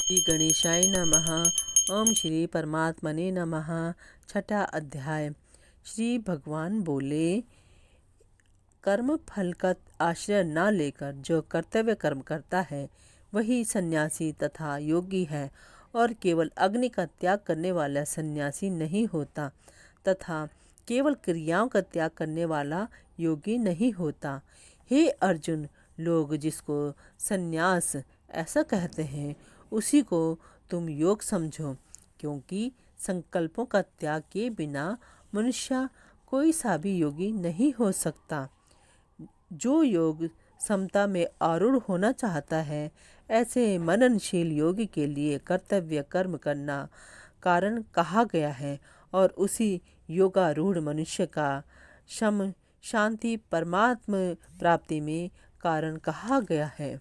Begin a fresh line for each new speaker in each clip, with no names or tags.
श्री गणेशाय नमः। ओम श्री परमात्मने नमः। छठा अध्याय। श्री भगवान बोले, कर्म फल का आश्रय न लेकर जो कर्तव्य कर्म करता है वही सन्यासी तथा योगी है, और केवल अग्नि का त्याग करने वाला सन्यासी नहीं होता तथा केवल क्रियाओं का त्याग करने वाला योगी नहीं होता। हे अर्जुन, लोग जिसको सन्यास ऐसा कहते हैं उसी को तुम योग समझो, क्योंकि संकल्पों का त्याग किए बिना मनुष्य कोई सा भी योगी नहीं हो सकता। जो योग समता में आरूढ़ होना चाहता है, ऐसे मननशील योगी के लिए कर्तव्य कर्म करना कारण कहा गया है, और उसी योगारूढ़ मनुष्य का शम शांति परमात्म प्राप्ति में कारण कहा गया है।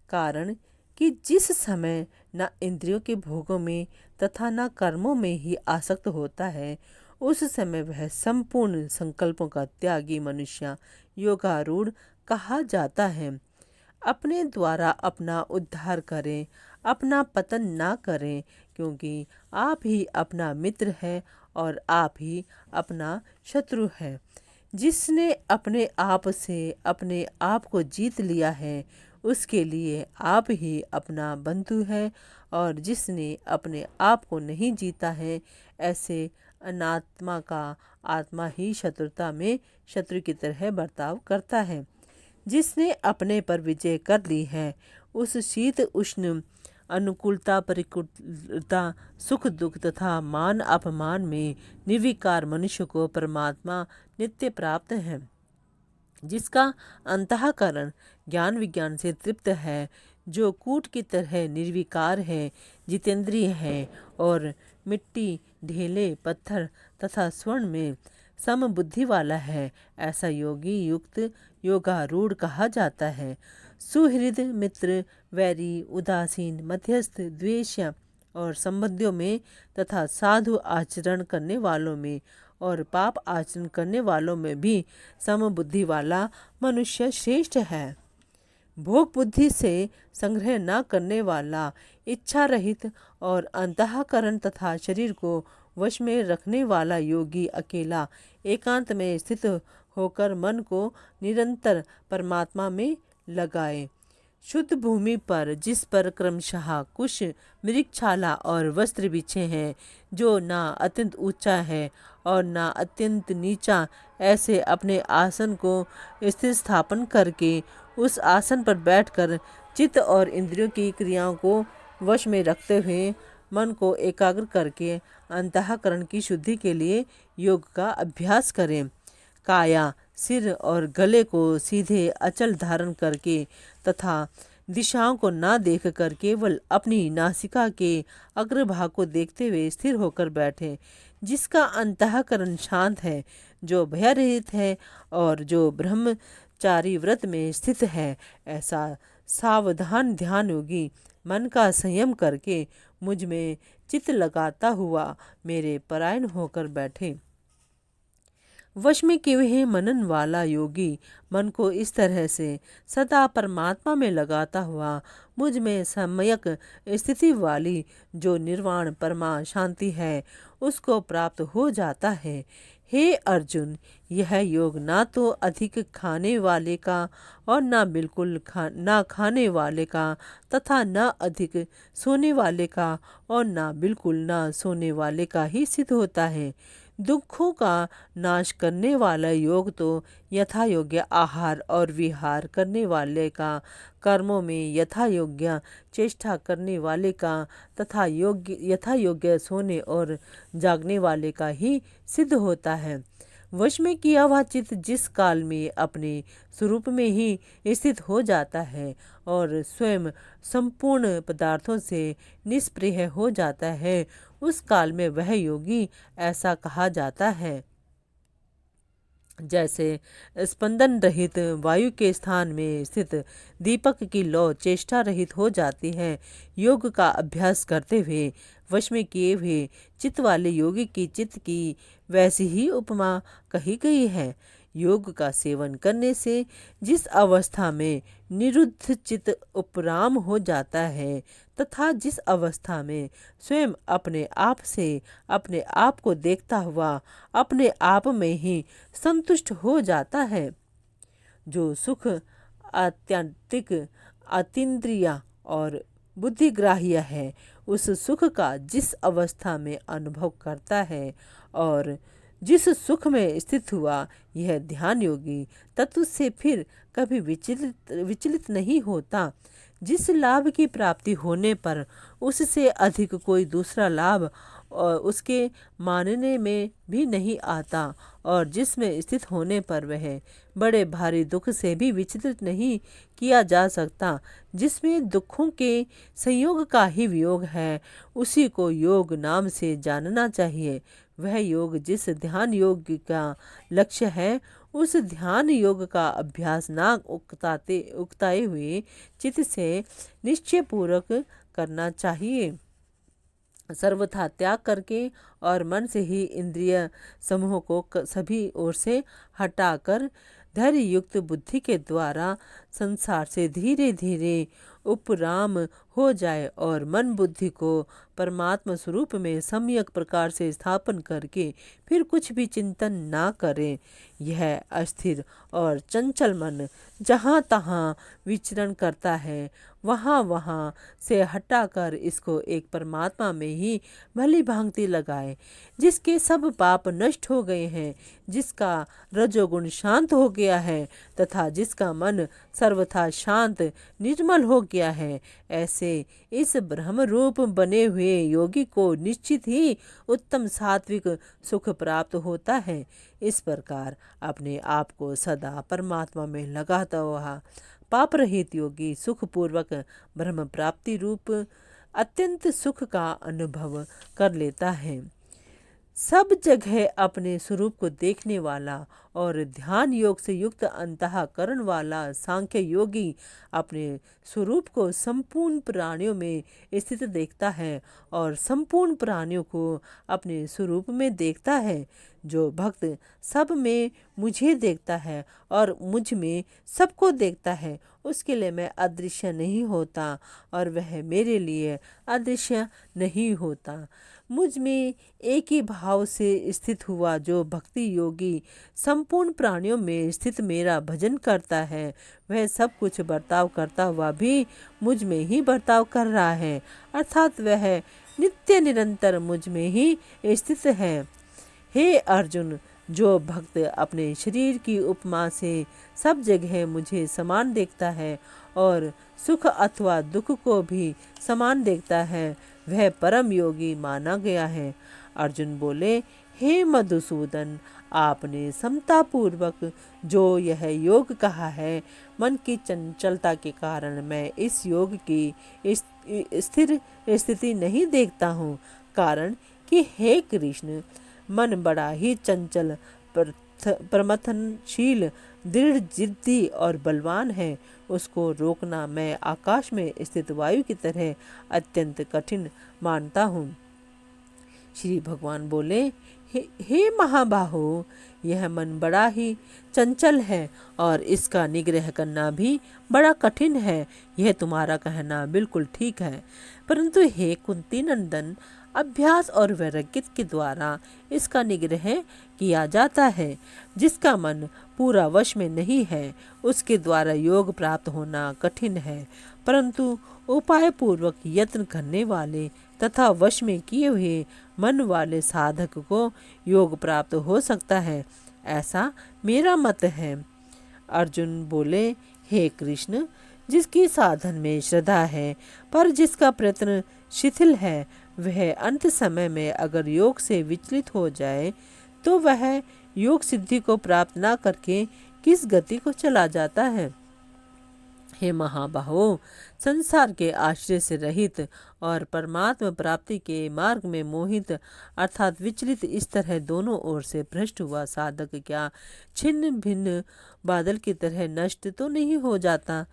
कारण कि जिस समय न इंद्रियों के भोगों में तथा न कर्मों में ही आसक्त होता है, उस समय वह संपूर्ण संकल्पों का त्यागी मनुष्य योगारूढ़ कहा जाता है। अपने द्वारा अपना उद्धार करें, अपना पतन ना करें, क्योंकि आप ही अपना मित्र है और आप ही अपना शत्रु है। जिसने अपने आप से अपने आप को जीत लिया है, उसके लिए आप ही अपना बंधु है, और जिसने अपने आप को नहीं जीता है, ऐसे अनात्मा का आत्मा ही शत्रुता में शत्रु की तरह बर्ताव करता है। जिसने अपने पर विजय कर ली है, उस शीत उष्ण अनुकूलता प्रतिकूलता सुख दुख तथा मान अपमान में निर्विकार मनुष्य को परमात्मा नित्य प्राप्त है। जिसका अंतःकरण ज्ञान विज्ञान से तृप्त है, जो कूट की तरह निर्विकार है, जितेंद्रिय है और मिट्टी, ढेले, पत्थर तथा स्वर्ण में समबुद्धि वाला है, ऐसा योगी युक्त योगारूढ़ कहा जाता है। सुहृद मित्र, वैरी, उदासीन, मध्यस्थ, द्वेष और संबंधियों में तथा साधु आचरण करने वालों में और पाप आचरण करने वालों में भी समबुद्धि वाला मनुष्य श्रेष्ठ है। भोग बुद्धि से संग्रह न करने वाला, इच्छा रहित और अंतःकरण तथा शरीर को वश में रखने वाला योगी अकेला एकांत में स्थित होकर मन को निरंतर परमात्मा में लगाए। शुद्ध भूमि पर जिस पर क्रमशः कुश, मृगछाला और वस्त्र बिछे हैं, जो ना अत्यंत ऊंचा है और ना अत्यंत नीचा, ऐसे अपने आसन को स्थिर स्थापन करके उस आसन पर बैठकर चित्त और इंद्रियों की क्रियाओं को वश में रखते हुए मन को एकाग्र करके अंतःकरण की शुद्धि के लिए योग का अभ्यास करें। काया, सिर और गले को सीधे अचल धारण करके तथा दिशाओं को ना देख कर केवल अपनी नासिका के अग्रभाग को देखते हुए स्थिर होकर बैठे। जिसका अंतःकरण शांत है, जो भयरहित है और जो ब्रह्मचारी व्रत में स्थित है, ऐसा सावधान ध्यान योगी मन का संयम करके मुझ में चित्त लगाता हुआ मेरे परायण होकर बैठे। वश में किए हुए मनन वाला योगी मन को इस तरह से सदा परमात्मा में लगाता हुआ मुझ में सम्यक स्थिति वाली जो निर्वाण परमा शांति है, उसको प्राप्त हो जाता है। हे अर्जुन, यह योग ना तो अधिक खाने वाले का और ना बिल्कुल ना खाने वाले का तथा ना अधिक सोने वाले का और ना बिल्कुल ना सोने वाले का ही सिद्ध होता है। दुखों का नाश करने वाला योग तो यथा योग्य आहार और विहार करने वाले का, कर्मों में यथा योग्य चेष्टा करने वाले का तथा यथा योग्य सोने और जागने वाले का ही सिद्ध होता है। वश में किया हुआ चित्त जिस काल में अपने स्वरूप में ही स्थित हो जाता है और स्वयं संपूर्ण पदार्थों से निष्प्रिय हो जाता है, उस काल में वह योगी ऐसा कहा जाता है। जैसे स्पंदन रहित वायु के स्थान में स्थित दीपक की लौ चेष्टा रहित हो जाती है। योग का अभ्यास करते हुए वश में किए हुए चित्त वाले योगी की चित्त की वैसी ही उपमा कही गई है। योग का सेवन करने से जिस अवस्था में निरुद्ध चित्त उपराम हो जाता है तथा जिस अवस्था में स्वयं अपने आप से अपने आप को देखता हुआ अपने आप में ही संतुष्ट हो जाता है, जो सुख आत्यंतिक अतीन्द्रिय और बुद्धिग्राह्य है, उस सुख का जिस अवस्था में अनुभव करता है और जिस सुख में स्थित हुआ यह ध्यान योगी तत्व से फिर कभी विचलित नहीं होता। जिस लाभ की प्राप्ति होने पर उससे अधिक कोई दूसरा लाभ और उसके मानने में भी नहीं आता और जिसमें स्थित होने पर वह बड़े भारी दुख से भी विचलित नहीं किया जा सकता, जिसमें दुखों के संयोग का ही वियोग है, उसी को योग नाम से जानना चाहिए। वह योग जिस ध्यान योग का लक्ष्य है, उस ध्यान योग का अभ्यास ना उकताए हुए चित्त से निश्चय पूर्वक करना चाहिए, सर्वथा त्याग करके और मन से ही इंद्रिय समूह को सभी ओर से हटाकर धैर्य युक्त बुद्धि के द्वारा संसार से धीरे धीरे उपराम हो जाए और मन बुद्धि को परमात्मा स्वरूप में सम्यक प्रकार से स्थापन करके फिर कुछ भी चिंतन ना करें। यह अस्थिर और चंचल मन जहाँ तहाँ विचरण करता है, वहाँ वहाँ से हटाकर इसको एक परमात्मा में ही भली भांति लगाए, जिसके सब पाप नष्ट हो गए हैं, जिसका रजोगुण शांत हो गया है तथा जिसका मन सर्वथा शांत निर्मल हो गया है। ऐसे इस ब्रह्म रूप बने हुए योगी को निश्चित ही उत्तम सात्विक सुख प्राप्त होता है। इस प्रकार अपने आप को सदा परमात्मा में लगाता हुआ पाप रहित योगी सुखपूर्वक ब्रह्म प्राप्ति रूप अत्यंत सुख का अनुभव कर लेता है। सब जगह अपने स्वरूप को देखने वाला और ध्यान योग से युक्त अंतःकरण वाला सांख्य योगी अपने स्वरूप को संपूर्ण प्राणियों में स्थित देखता है और संपूर्ण प्राणियों को अपने स्वरूप में देखता है। जो भक्त सब में मुझे देखता है और मुझ में सबको देखता है, उसके लिए मैं अदृश्य नहीं होता और वह मेरे लिए अदृश्य नहीं होता। मुझ में एक ही भाव से स्थित हुआ जो भक्ति योगी संपूर्ण प्राणियों में स्थित मेरा भजन करता है, वह सब कुछ बर्ताव करता हुआ भी मुझ में ही बर्ताव कर रहा है, अर्थात वह नित्य निरंतर मुझ में ही स्थित है। हे अर्जुन, जो भक्त अपने शरीर की उपमा से सब जगह मुझे समान देखता है और सुख अथवा दुख को भी समान देखता है, वह परम योगी माना गया है। अर्जुन बोले, हे मधुसूदन, आपने समता पूर्वक जो यह योग कहा है, मन की चंचलता के कारण मैं इस योग की स्थिर स्थिति नहीं देखता हूँ, कारण कि हे कृष्ण, मन बड़ा ही चंचल, प्रमथनशील, दृढ़ जिद्दी और बलवान है। उसको रोकना मैं आकाश में स्थित वायु की तरह अत्यंत कठिन मानता हूँ। श्री भगवान बोले, हे महाबाहो, यह मन बड़ा ही चंचल है और इसका निग्रह करना भी बड़ा कठिन है। यह तुम्हारा कहना बिल्कुल ठीक है, परंतु हे कुंती नंदन, अभ्यास और वैराग्य के द्वारा इसका निग्रह किया जाता है। जिसका मन पूरा वश में नहीं है, उसके द्वारा योग प्राप्त होना कठिन है, परंतु उपाय पूर्वक यत्न करने वाले तथा वश में किए हुए मन वाले साधक को योग प्राप्त हो सकता है, ऐसा मेरा मत है। अर्जुन बोले, हे कृष्ण, जिसकी साधन में श्रद्धा है पर जिसका प्रयत्न शिथिल है, वह अंत समय में अगर योग से विचलित हो जाए तो वह योग सिद्धि को प्राप्त ना करके किस गति को चला जाता है। हे महाबाहो, संसार के आश्रय से रहित और परमात्मा प्राप्ति के मार्ग में मोहित अर्थात विचलित इस तरह दोनों ओर से भ्रष्ट हुआ साधक क्या छिन्न भिन्न बादल की तरह नष्ट तो नहीं हो जाता।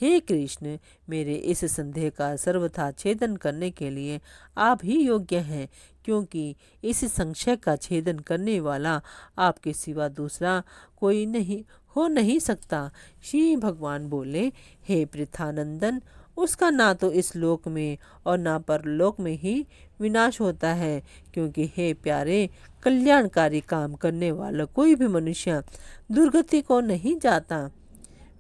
हे कृष्ण, मेरे इस संदेह का सर्वथा छेदन करने के लिए आप ही योग्य हैं, क्योंकि इस संशय का छेदन करने वाला आपके सिवा दूसरा कोई नहीं सकता। श्री भगवान बोले, हे पृथानंदन, उसका ना तो इस लोक में और ना परलोक में ही विनाश होता है, क्योंकि हे प्यारे, कल्याणकारी काम करने वाला कोई भी मनुष्य दुर्गति को नहीं जाता।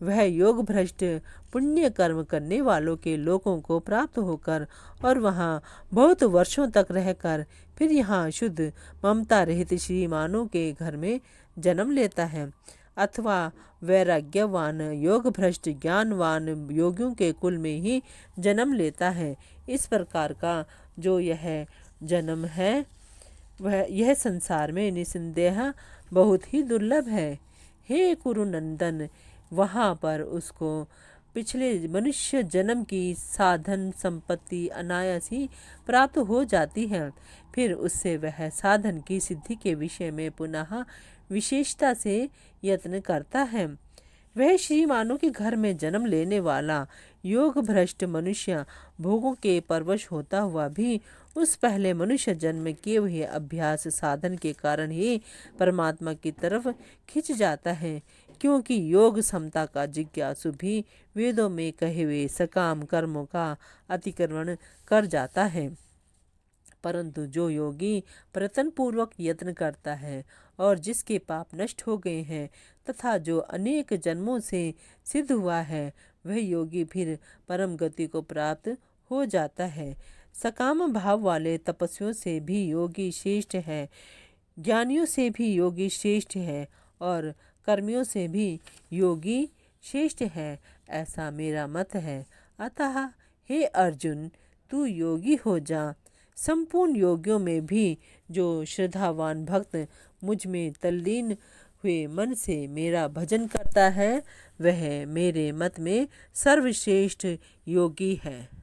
वह योग भ्रष्ट पुण्य कर्म करने वालों के लोकों को प्राप्त होकर और वहाँ बहुत वर्षों तक रहकर फिर यहाँ शुद्ध ममता रहित श्रीमानों के घर में जन्म लेता है, अथवा वैराग्यवान योग भ्रष्ट ज्ञानवान योगियों के कुल में ही जन्म लेता है। इस प्रकार का जो यह जन्म है वह यह संसार में निसंदेह बहुत ही दुर्लभ है। हे कुरुनंदन, वहाँ पर उसको पिछले मनुष्य जन्म की साधन संपत्ति अनायास ही प्राप्त हो जाती है। फिर उससे वह साधन की सिद्धि के विषय में पुनः विशेषता से यत्न करता है। वह श्रीमानों के घर में जन्म लेने वाला योग भ्रष्ट मनुष्य भोगों के परवश होता हुआ भी उस पहले मनुष्य जन्म किए हुए अभ्यास साधन के कारण ही परमात्मा की तरफ खिंच जाता है, क्योंकि योग समता का जिज्ञासु भी वेदों में कहे हुए सकाम कर्मों का अतिक्रमण कर जाता है। परंतु जो योगी प्रयत्नपूर्वक यत्न करता है और जिसके पाप नष्ट हो गए हैं तथा जो अनेक जन्मों से सिद्ध हुआ है, वह योगी फिर परम गति को प्राप्त हो जाता है। सकाम भाव वाले तपस्वियों से भी योगी श्रेष्ठ है, ज्ञानियों से भी योगी श्रेष्ठ है और कर्मियों से भी योगी श्रेष्ठ है, ऐसा मेरा मत है। अतः हे अर्जुन, तू योगी हो जा। संपूर्ण योगियों में भी जो श्रद्धावान भक्त मुझ में तल्लीन हुए मन से मेरा भजन करता है, वह मेरे मत में सर्वश्रेष्ठ योगी है।